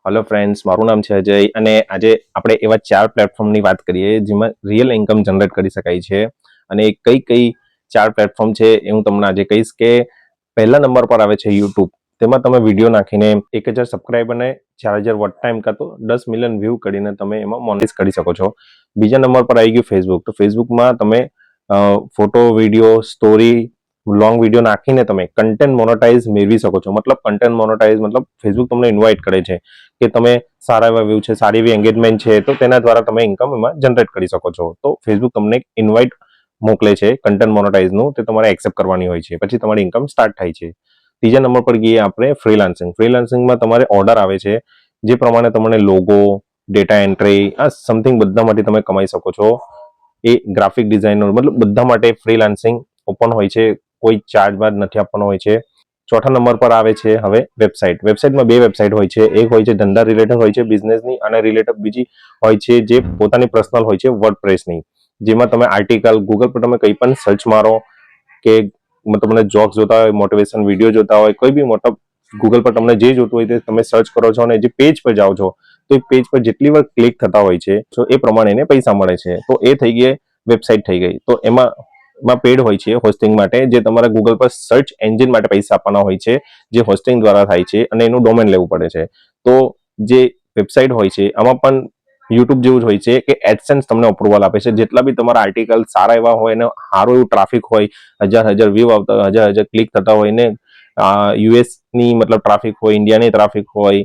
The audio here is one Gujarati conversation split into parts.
હેલો ફ્રેન્ડ્સ, મારું નામ છે અજય અને આજે આપણે એવા 4 પ્લેટફોર્મની વાત કરીએ જેમાં રિયલ ઇન્કમ જનરેટ કરી શકાય છે. અને કઈ કઈ 4 પ્લેટફોર્મ છે એ હું તમને આજે કહીશ. કે પહેલા નંબર પર આવે છે યુટ્યુબ. તેમાં તમે વિડીયો નાખીને 1000 સબસ્ક્રાઇબ અને 4000 વોચ ટાઈમ કાં તો 10 મિલિયન વ્યૂ કરીને તમે એમાં મોનેટાઇઝ કરી શકો છો. બીજા નંબર પર આવી ગયું ફેસબુક. તો ફેસબુકમાં તમે photo, video, story, long video નાખીને તમે કન્ટેન્ટ મોનેટાઇઝ મેળવી શકો છો. મતલબ કન્ટેન્ટ મોનેટાઇઝ મતલબ ફેસબુક તમને ઇન્વાઇટ કરે છે કે તમે સારા એવા વ્યૂ છે, સારી એવી એન્ગેજમેન્ટ છે, તો તેના દ્વારા તમે ઇન્કમ એમાં જનરેટ કરી શકો છો. તો ફેસબુક તમને ઇન્વાઇટ મોકલે છે કન્ટેન્ટ મોનેટાઇઝનું, તે તમારે એક્સેપ્ટ કરવાની હોય છે, પછી તમારી ઇન્કમ સ્ટાર્ટ થાય છે. ત્રીજા નંબર પર ગઈએ આપણે ફ્રીલાન્સિંગ. ફ્રીલાન્સિંગમાં તમારે ઓર્ડર આવે છે, જે પ્રમાણે તમને લોગો, ડેટા એન્ટ્રી, આ સમથિંગ બધા માટે તમે કમાઈ શકો છો. એ ગ્રાફિક ડિઝાઇનર મતલબ બધા માટે ફ્રીલાન્સિંગ ઓપન હોય છે, કોઈ ચાર્જ બાદ નથી આપવાનો હોય છે. ચોથા નંબર પર આવે છે હવે વેબસાઇટ. વેબસાઇટમાં 2 વેબસાઇટ હોય છે. એક હોય છે ધંધા રિલેટેડ હોય છે, બિઝનેસની, અને રિલેટેડ બીજી હોય છે જે પોતાની પર્સનલ હોય છે, વર્ડપ્રેસની, જેમાં તમે આર્ટિકલ ગૂગલ પર તમે કંઈ પણ સર્ચ મારો કે તમને જોક્સ જોતા હોય, મોટિવેશન વિડીયો જોતા હોય, કોઈ બી મતલબ ગૂગલ પર તમને જે જોતું હોય તે તમે સર્ચ કરો છો અને જે પેજ પર જાઓ છો તો એ પેજ પર જેટલી વાર ક્લિક થતા હોય છે તો એ પ્રમાણે એને પૈસા મળે છે. તો એ થઈ ગઈ વેબસાઇટ થઈ ગઈ. તો એમાં પેડ હોય છે હોસ્ટિંગ માટે, જે તમારા ગૂગલ પર સર્ચ એન્જિન માટે પૈસા આપવાના હોય છે, જે હોસ્ટિંગ દ્વારા થાય છે અને એનું ડોમેન લેવું પડે છે. તો જે વેબસાઇટ હોય છે આમાં પણ યુટ્યુબ જેવું જ હોય છે કે એડસેન્સ તમને અપ્રુવલ આપે છે. જેટલા બી તમારા આર્ટિકલ સારા એવા હોય અને સારું એવું ટ્રાફિક હોય, હજાર વ્યૂ આવતા હોય, હજાર ક્લિક થતા હોય ને યુએસ ની મતલબ ટ્રાફિક હોય, ઇન્ડિયાની ટ્રાફિક હોય,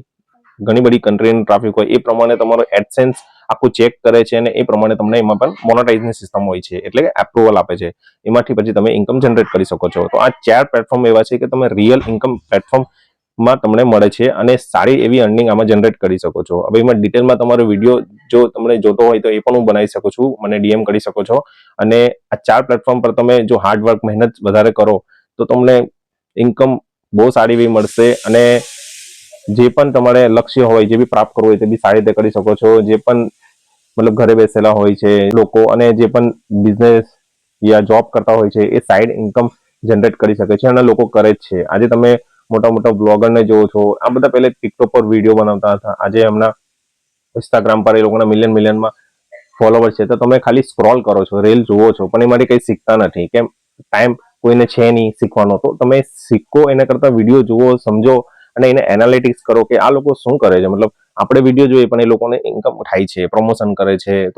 ઘણી બધી કન્ટ્રીની ટ્રાફિક હોય, એ પ્રમાણે તમારો એડસેન્સ આખું ચેક કરે છે અને એ પ્રમાણે તમને એમાં પણ મોનેટાઇઝની સિસ્ટમ હોય છે, એટલે કે એપ્રુવલ આપે છે. એમાંથી પછી તમે ઇન્કમ જનરેટ કરી શકો છો. તો આ 4 પ્લેટફોર્મ એવા છે કે તમે રિયલ ઇન્કમ પ્લેટફોર્મમાં તમને મળે છે અને સારી એવી અર્નિંગ આમાં જનરેટ કરી શકો છો. હવે એમાં ડિટેલમાં તમારો વિડીયો જો તમને જોતો હોય તો એ પણ હું બનાવી શકું છું, મને ડીએમ કરી શકો છો. અને આ 4 પ્લેટફોર્મ પર તમે જો હાર્ડવર્ક, મહેનત વધારે કરો તો તમને ઇન્કમ બહુ સારી એવી મળશે. અને જે પણ તમારે લક્ષ્ય હોય, જે બી પ્રાપ્ત કરવું હોય તે બી સારી રીતે કરી શકો છો. જે પણ મતલબ ઘરે બેસેલા હોય છે લોકો અને જે પણ બિઝનેસ યા જોબ કરતા હોય છે એ સાઈડ ઇન્કમ જનરેટ કરી શકે છે અને લોકો કરે જ છે. આજે તમે મોટા મોટા બ્લોગરને જોવો છો, આ બધા પહેલા ટિકટોક પર વિડીયો બનાવતા હતા, આજે એમના ઇન્સ્ટાગ્રામ પર એ લોકોના મિલિયનમાં ફોલોવર છે. તો તમે ખાલી સ્ક્રોલ કરો છો, રીલ જુઓ છો, પણ એમાંથી કંઈ શીખતા નથી. કેમ? ટાઈમ કોઈને છે નહીં શીખવાનો. તો તમે શીખો એના કરતા વિડીયો જુઓ, સમજો અને એને એનાલિટિક્સ કરો કે આ લોકો શું કરે છે. મતલબ આપણે વિડીયો જોઈએ પણ એ લોકોને ઇન્કમ થાય છે, પ્રમોશન કરે છે. તો